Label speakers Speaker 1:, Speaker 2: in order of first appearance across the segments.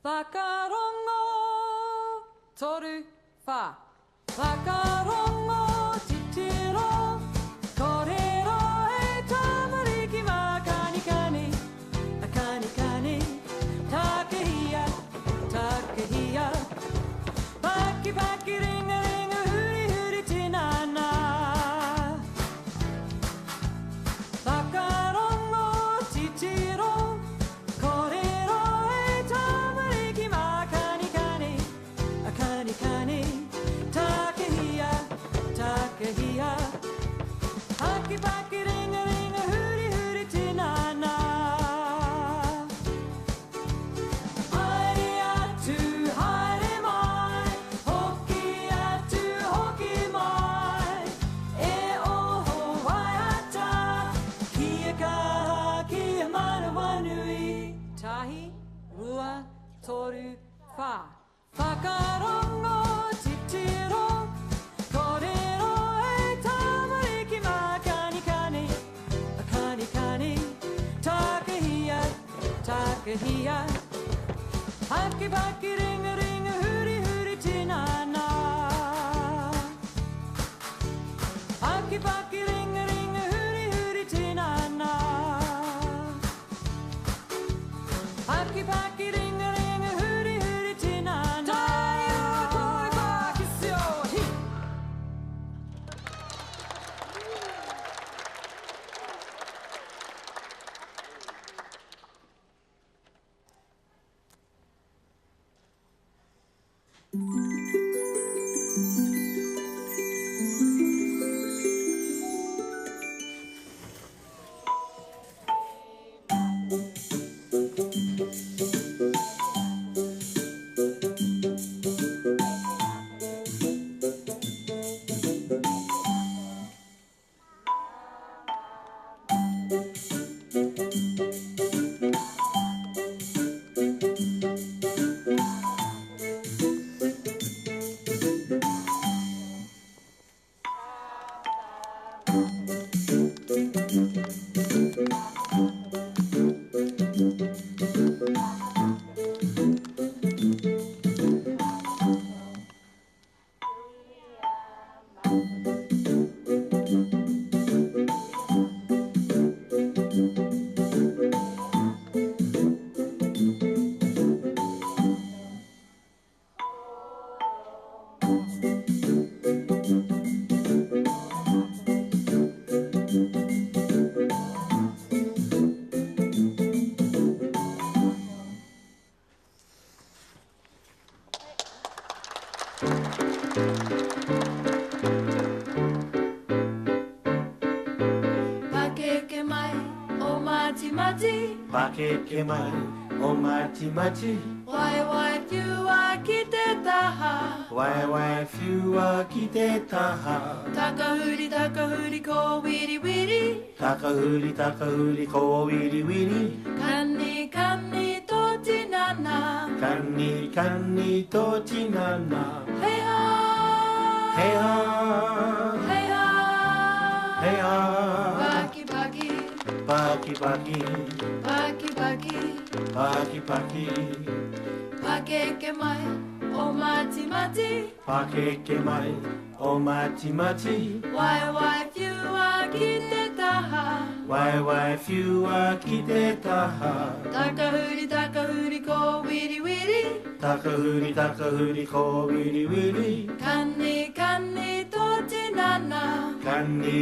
Speaker 1: Whakarongo toru wha. Whakarongo titiro. Korero e tamariki ma kani kani. A kani kani. Takehia, takehia. Baki baki ringa ringa huri huri tinana. Whakarongo titiro. Korero e tamariki ma kani kani. A kani kani. Takehia, takehia. Baki baki ringa ringa huri huri tinana. Haere atu, haere mai. Hoki atu, hoki mai. E oho waiata. Kia kaha, kia manawa nui. Tahi, rua, toru, wha. Whakarongo titiro. Korero e tamariki ma kani kani. A kani kani. Takehia, takehia. Haki baki ringa ringa huri huri tinana. Haki baki ringa ringa huri huri tinana. Haki baki ringa ringa huri huri tinana. Taio toi bakisio hi. Pakeke mai o mati mati.
Speaker 2: Pakeke mai o mati mati.
Speaker 1: Wai wai piua ki te taha.
Speaker 2: Wai wai whiua ki te taha.
Speaker 1: Takahuri ko wiri wiri.
Speaker 2: Takahuri ko wiri wiri.
Speaker 1: Kani kani to tinana.
Speaker 2: Kani to tinana.
Speaker 1: Hei ha.
Speaker 2: Hei ha.
Speaker 1: Hei ha.
Speaker 2: Hei ha.
Speaker 1: Paki paki.
Speaker 2: Paki paki.
Speaker 1: Paki paki.
Speaker 2: Paki paki.
Speaker 1: Pakeke mai o mati mati.
Speaker 2: Pakeke mai o mati mati.
Speaker 1: Wai wai piua ki te taha.
Speaker 2: Wai wai whiua ki te taha.
Speaker 1: Takahuri ko wiri wiri.
Speaker 2: Takahuri ko wiri wiri.
Speaker 1: Kani kani to tinana.
Speaker 2: Kani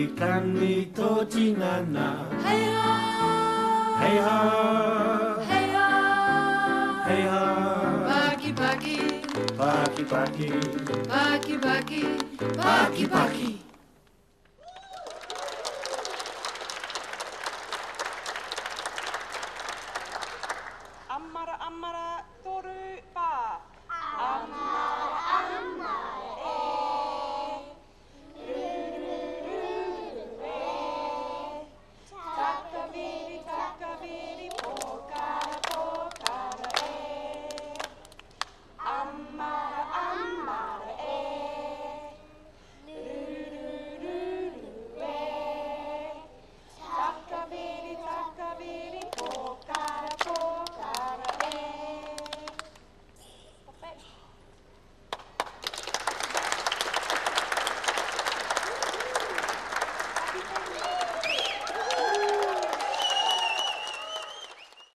Speaker 2: to tinana.
Speaker 1: Hei ha.
Speaker 2: Hei ha.
Speaker 1: Hei ha.
Speaker 2: Hei ha.
Speaker 1: Paki paki.
Speaker 2: Paki paki.
Speaker 1: Paki paki.
Speaker 2: Paki paki.